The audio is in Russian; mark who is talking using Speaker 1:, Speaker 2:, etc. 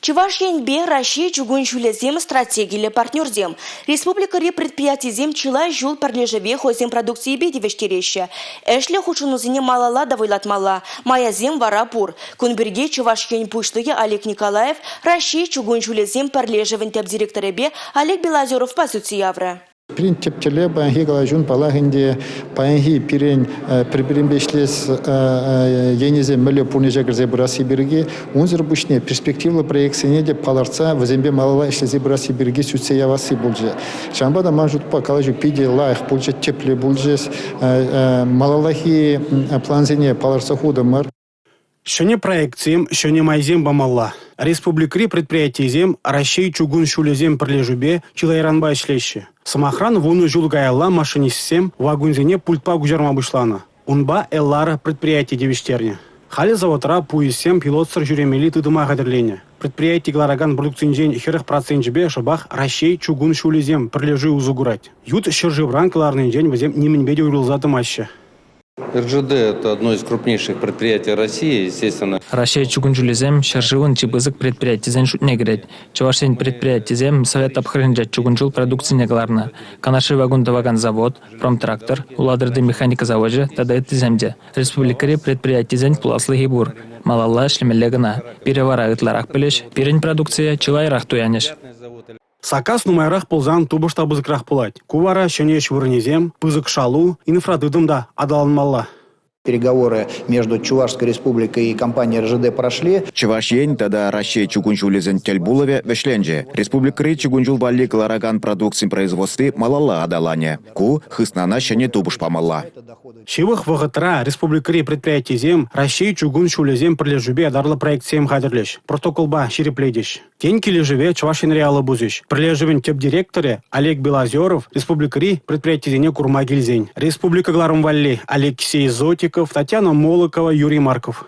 Speaker 1: Чувашьянбе Россия чугун шулезем стратегиялы партнерзем. Республика предприятиезем чила жул парлежеве хозем продукции бедевештереща. Эшле хучунузине малала давайлатмала. Маязем варапур. Кунберге Чувашьян пушлыге Олег Николаев Россия чугун шулезем парлежевен теп директоребе Олег Белозеров пасуци явра.
Speaker 2: Принцип теле банги галажун палагинде банги пирен приберембешлес енизе мэле пунежа грзебраси бирги унзер бушне перспективлы проекцияне деп каларца вазембе малала ишлезе браси бирги сүтсе явасы булже. Шамбада мажут по калажу пиде лайх булже тепле булже малалахи планзене паларца худамар.
Speaker 3: Шоне проекциям, шоне майзем бамалла. Республикри предприятиезем Россия чугун шулезем прилежубе чилайранба ишлеще. Самохран вуну жулгайла машинистсем вагунзене пультпа гужарма бушлана. Унба эллара предприятие девиштерне. Хали заводра пуисем пилотсыр жүремели тыдыма кадерлене. Предприятие глараган продукцинжен 40% шабах Россия чугун шулезем прилежи узугурать. Ют шыржевран кларный день возем неменбеде уйлзатымаще.
Speaker 4: РЖД – это одно из крупнейших предприятий России, естественно.
Speaker 5: Россия чугунжулезем шарживын чебызык предприятиезен шутнегрет. Чувашсен предприятиезем совет обхренджат чугунжул продукцинегларна. Канаши вагон завод, промтрактор, уладырды механика заводжа, тадайтиземде. Республикари предприятиезен пуласлы хибур. Малалла шлемелегана. Переварагытларах пелеш, перень продукция чилайрах туянеш.
Speaker 3: Сакас нумайрах ползан тубышта бызыкрах пулать. Кувара шенеш вырнезем, пызык шалу, инфрадыдымда адаланмалла.
Speaker 6: Переговоры между Чувашской республикой и компанией РЖД прошли.
Speaker 7: Чувашьен тогда Россия чугунжулезен тельбулове вешленже. Республика чугунжул вали клараган продукции производстве малала адалане. Ку хыснана шене тубуш памалла.
Speaker 3: Шивых вагатра республика предприятиезем Россия чугуншулезем прилежубе адарлы проекциям хадерлеш. Протоколба ширепледеш. Тень кележеве Чувашин реалы бузиш. Прилежевен теп директоре Олег Белозеров республика предприятиезене Курмагильзень. Республика Гларумвалли Алексей Зотиков, Татьяна Молокова, Юрий Марков.